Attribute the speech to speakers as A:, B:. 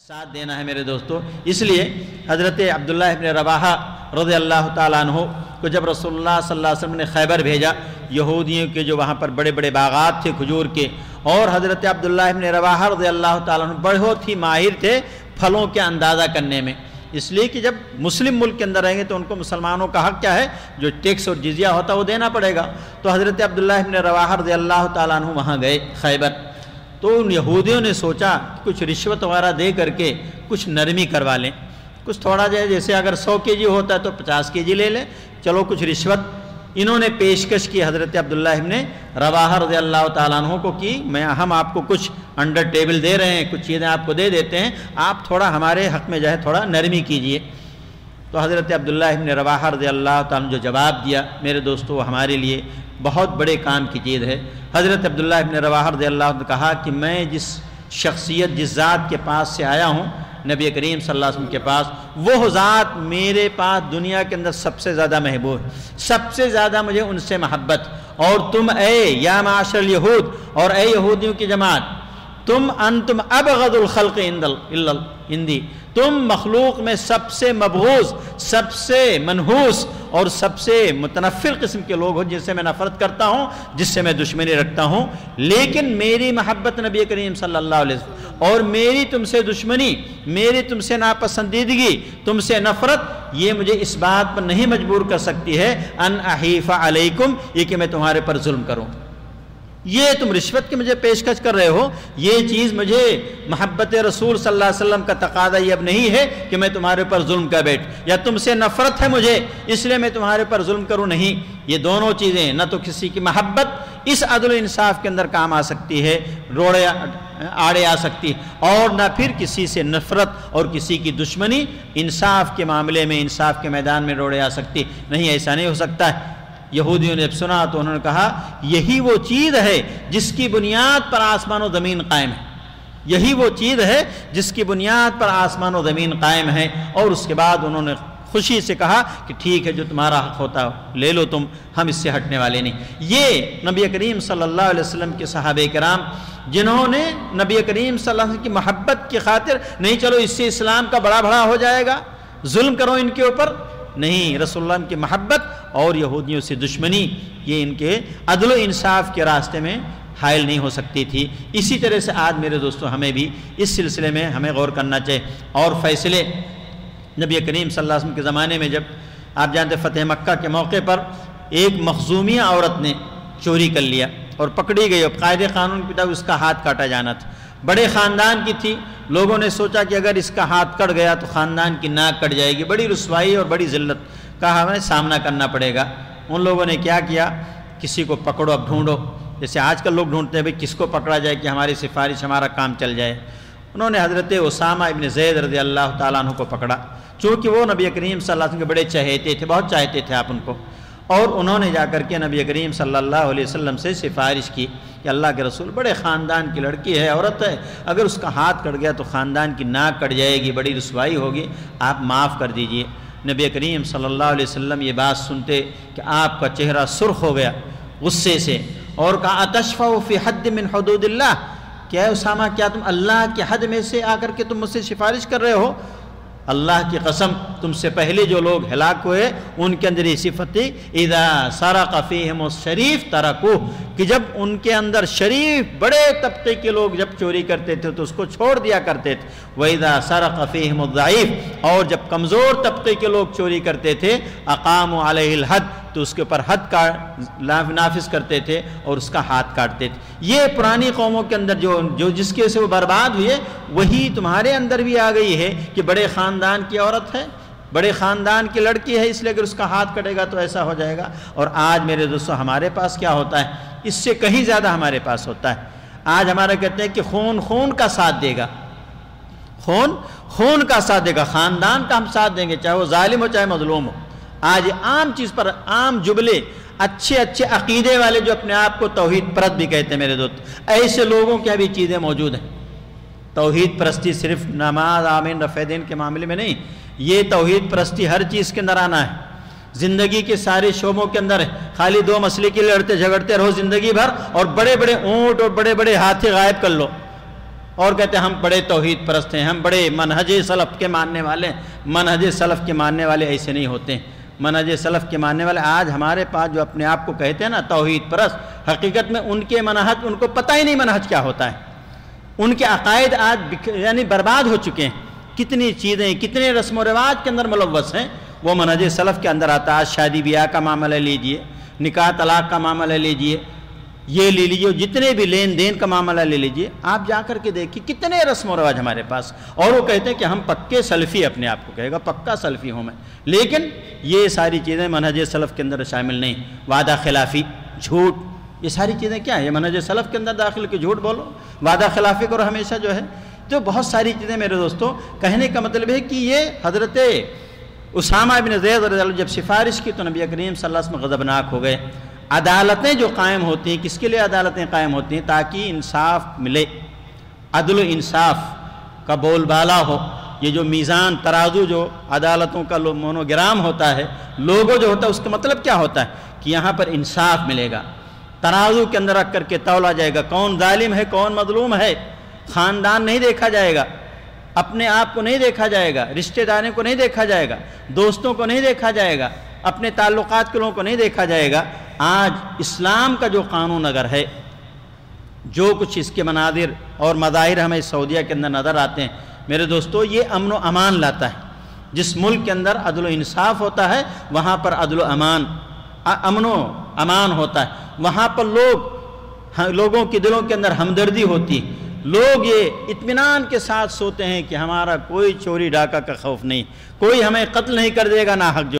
A: ساتھ دینا ہے میرے دوستو. اس لیے حضرت عبداللہ ابن رواحہ رضی اللہ تعالیٰ عنہ کو جب رسول اللہ صلی اللہ علیہ وسلم نے خیبر بھیجا، یہودیوں کے جو وہاں پر بڑے بڑے باغات تھے کھجور کے، اور حضرت عبداللہ ابن رواحہ رضی اللہ تعالیٰ عنہ بہت ہی ماہر تھے پھلوں کے اندازہ کرنے میں. اس لیے کہ جب مسلم ملک کے اندر رہیں گے تو ان کو مسلمانوں کا حق کیا ہے، جو ٹیکس اور جزیہ ہوتا ہے وہ دینا پڑے گا. تو حضرت عبداللہ ابن رواحہ رضی اللہ تعالیٰ عنہ وہاں گئے خیبر. تو ان یہودیوں نے سوچا کہ کچھ رشوت وغیرہ دے کر کے کچھ نرمی کروا لیں، کچھ تھوڑا جیسے اگر 100 kg ہوتا ہے تو 50 kg لے لیں، چلو کچھ رشوت. انہوں نے پیشکش کی حضرت عبداللہ ابن رواحہ رضی اللہ تعالیٰ عنہ کو کی، ہم آپ کو کچھ انڈر ٹیبل دے رہے ہیں، کچھ چیزیں آپ کو دے دیتے ہیں، آپ تھوڑا ہمارے حق میں جو ہے تھوڑا نرمی کیجئے. تو حضرت عبداللہ ابن رواحہ رضی اللہ تعالیٰ عنہ جو جواب دیا میرے دوستو، وہ ہمارے لیے بہت بڑے کام کی چیز ہے. حضرت عبداللہ ابن رواحہ رضی اللہ عنہ نے کہا کہ میں جس شخصیت جس ذات کے پاس سے آیا ہوں، نبی کریم صلی اللہ علیہ وسلم کے پاس، وہ ذات میرے پاس دنیا کے اندر سب سے زیادہ محبوب، سب سے زیادہ مجھے ان سے محبت. اور تم اے یا معاشر الیہود، اور اے یہودیوں کی جماعت، انتم ابغض الخلق عندی، تم مخلوق میں سب سے مبغوض، سب سے منحوس اور سب سے متنفر قسم کے لوگ ہو، جن سے میں نفرت کرتا ہوں، جس سے میں دشمنی رکھتا ہوں. لیکن میری محبت نبی کریم صلی اللہ علیہ وسلم اور میری تم سے دشمنی، میری تم سے ناپسندیدگی، تم سے نفرت، یہ مجھے اس بات پر نہیں مجبور کر سکتی ہے ان احیف علیکم، یہ کہ میں تمہارے پر ظلم کروں. یہ تم رشوت کی مجھے پیشکش کر رہے ہو، یہ چیز مجھے محبت رسول صلی اللہ علیہ وسلم کا تقاضا یہ اب نہیں ہے کہ میں تمہارے پر ظلم کر بیٹھ، یا تم سے نفرت ہے مجھے اس لیے میں تمہارے پر ظلم کروں. نہیں، یہ دونوں چیزیں، نہ تو کسی کی محبت اس عدل و انصاف کے اندر کام آ سکتی ہے، روڑے آڑے آ سکتی ہے، اور نہ پھر کسی سے نفرت اور کسی کی دشمنی انصاف کے معاملے میں، انصاف کے میدان میں روڑے آ سکتی. نہیں، ایسا نہیں ہو سکتا ہے. یہودیوں نے جب سنا تو انہوں نے کہا یہی وہ چیز ہے جس کی بنیاد پر آسمان و زمین قائم ہے، یہی وہ چیز ہے جس کی بنیاد پر آسمان و زمین قائم ہے. اور اس کے بعد انہوں نے خوشی سے کہا کہ ٹھیک ہے، جو تمہارا حق ہوتا ہے لے لو تم، ہم اس سے ہٹنے والے نہیں. یہ نبی کریم صلی اللہ علیہ وسلم کے صحابہ کرام، جنہوں نے نبی کریم صلی اللہ علیہ وسلم کی محبت کی خاطر، نہیں چلو اس سے اسلام کا بڑا ہو جائے گا، ظلم کرو ان کے اوپر، نہیں، رسول اللہ کی محبت اور یہودیوں سے دشمنی، یہ ان کے عدل و انصاف کے راستے میں حائل نہیں ہو سکتی تھی. اسی طرح سے آج میرے دوستو ہمیں بھی اس سلسلے میں ہمیں غور کرنا چاہیے. اور فیصلے نبی کریم صلی اللہ علیہ وسلم کے زمانے میں، جب آپ جانتے فتح مکہ کے موقع پر ایک مخزومیہ عورت نے چوری کر لیا اور پکڑی گئی، اور قاعدے قانون کی طرف اس کا ہاتھ کاٹا جانا تھا. بڑے خاندان کی تھی، لوگوں نے سوچا کہ اگر اس کا ہاتھ کٹ گیا تو خاندان کی ناک کٹ جائے گی، بڑی رسوائی اور بڑی ذلت کا ہمیں سامنا کرنا پڑے گا. ان لوگوں نے کیا کیا، کسی کو پکڑو، اب ڈھونڈو، جیسے آج کل لوگ ڈھونڈتے ہیں بھئی کس کو پکڑا جائے کہ ہماری سفارش، ہمارا کام چل جائے. انہوں نے حضرت اسامہ ابن زید رضی اللہ تعالیٰ عنہ کو پکڑا، چونکہ وہ نبی کریم صلی اللہ علیہ وسلم کے بڑے چہیتے تھے، بہت چاہتے تھے آپ ان کو. اور انہوں نے جا کر کے نبی کریم صلی اللہ علیہ وسلم سے سفارش کی کہ اللہ کے رسول، بڑے خاندان کی لڑکی ہے، عورت ہے، اگر اس کا ہاتھ کٹ گیا تو خاندان کی ناک کٹ جائے گی، بڑی رسوائی ہوگی، آپ معاف کر دیجئے. نبی کریم صلی اللہ علیہ وسلم یہ بات سنتے کہ آپ کا چہرہ سرخ ہو گیا غصے سے، اور کہا اتشفع فی حد من حدود اللہ، کیا ہے اسامہ، کیا تم اللہ کے حد میں سے آ کر کے تم مجھ سے سفارش کر رہے ہو؟ اللہ کی قسم، تم سے پہلے جو لوگ ہلاک ہوئے ان کے اندر یہ صفت تھی، اذا سرق فیہم الشریف ترکوہ، کہ جب ان کے اندر شریف بڑے طبقے کے لوگ جب چوری کرتے تھے تو اس کو چھوڑ دیا کرتے تھے. وَإِذَا سَرَقَ فِيهِمُ الضَّعِيفُ، اور جب کمزور طبقے کے لوگ چوری کرتے تھے، اقاموا علیہ الحد، تو اس کے اوپر حد کا نافذ کرتے تھے اور اس کا ہاتھ کاٹتے تھے. یہ پرانی قوموں کے اندر جو جس کی وجہ سے وہ برباد ہوئے، وہی تمہارے اندر بھی آ گئی ہے کہ بڑے خاندان کی عورت ہے، بڑے خاندان کی لڑکی ہے، اس لیے اگر اس کا ہاتھ کٹے گا تو ایسا ہو جائے گا. اور آج میرے دوستو ہمارے پاس کیا ہوتا ہے، اس سے کہیں زیادہ ہمارے پاس ہوتا ہے. آج ہمارے کہتے ہیں کہ خون کا ساتھ دے گا، خون کا ساتھ دے گا، خاندان کا ہم ساتھ دیں گے، چاہے وہ ظالم ہو چاہے مظلوم ہو. آج عام چیز پر عام جملے، اچھے عقیدے والے جو اپنے آپ کو توحید پرست بھی کہتے ہیں میرے دوست، ایسے لوگوں کی بھی چیزیں موجود ہیں. توحید پرستی صرف نماز، آمین، رفع دین کے معاملے میں نہیں، یہ توحید پرستی ہر چیز کے اندر آنا ہے. زندگی کے سارے شعبوں کے اندر ہے. خالی دو مسئلے کے لیے لڑتے جھگڑتے رہو زندگی بھر، اور بڑے بڑے اونٹ اور بڑے بڑے ہاتھی غائب کر لو، اور کہتے ہیں ہم بڑے توحید پرست ہیں، ہم بڑے منہج سلف کے ماننے والے ہیں۔ منہج سلف کے ماننے والے ایسے نہیں ہوتے ہیں۔ منہج سلف کے ماننے والے آج ہمارے پاس جو اپنے آپ کو کہتے ہیں نا توحید پرست، حقیقت میں ان کے منہج، ان کو پتہ ہی نہیں منہج کیا ہوتا ہے۔ ان کے عقائد آج یعنی برباد ہو چکے ہیں۔ کتنی چیزیں، کتنے رسم و رواج کے اندر ملوث ہیں، وہ منہج سلف کے اندر آتا ہے۔ آج شادی بیاہ کا معاملہ لیجئے، نکاح طلاق کا معاملہ لیجئے، یہ لے لیجئے، جتنے بھی لین دین کا معاملہ لے لیجئے، آپ جا کر کے دیکھیے کتنے رسم و رواج ہمارے پاس، اور وہ کہتے ہیں کہ ہم پکے سلفی، اپنے آپ کو کہے گا پکا سلفی ہوں میں، لیکن یہ ساری چیزیں منہج سلف کے اندر شامل نہیں۔ وعدہ خلافی، جھوٹ، یہ ساری چیزیں کیا ہیں؟ یہ منہج سلف کے اندر داخل کے جھوٹ بولو، وعدہ خلافی کرو ہمیشہ جو ہے۔ تو بہت ساری چیزیں میرے دوستوں، کہنے کا مطلب ہے کہ یہ حضرت اسامہ بن زید رضی اللہ عنہ جب سفارش کی تو نبی کریم صلی اللہ علیہ وسلم غضبناک ہو گئے۔ عدالتیں جو قائم ہوتی ہیں، کس کے لیے عدالتیں قائم ہوتی ہیں؟ تاکہ انصاف ملے، عدل و انصاف کا بول بالا ہو۔ یہ جو میزان ترازو جو عدالتوں کا مونوگرام ہوتا ہے، لوگو جو ہوتا ہے، اس کا مطلب کیا ہوتا ہے؟ کہ یہاں پر انصاف ملے گا، ترازو کے اندر رکھ کر کے تولا جائے گا، کون ظالم ہے کون مظلوم ہے۔ خاندان نہیں دیکھا جائے گا، اپنے آپ کو نہیں دیکھا جائے گا، رشتہ داروں کو نہیں دیکھا جائے گا، دوستوں کو نہیں دیکھا جائے گا، اپنے تعلقات کے لوگوں کو نہیں دیکھا جائے گا۔ آج اسلام کا جو قانون اگر ہے، جو کچھ اس کے مناظر اور مظاہر ہمیں سعودیہ کے اندر نظر آتے ہیں میرے دوستو، یہ امن و امان لاتا ہے۔ جس ملک کے اندر عدل و انصاف ہوتا ہے، وہاں پر عدل و امن و امان ہوتا ہے، وہاں پر لوگوں کے دلوں کے اندر ہمدردی ہوتی ہے، لوگ یہ اطمینان کے ساتھ سوتے ہیں کہ ہمارا کوئی چوری ڈاکہ کا خوف نہیں، کوئی ہمیں قتل نہیں کر دے گا ناحق جو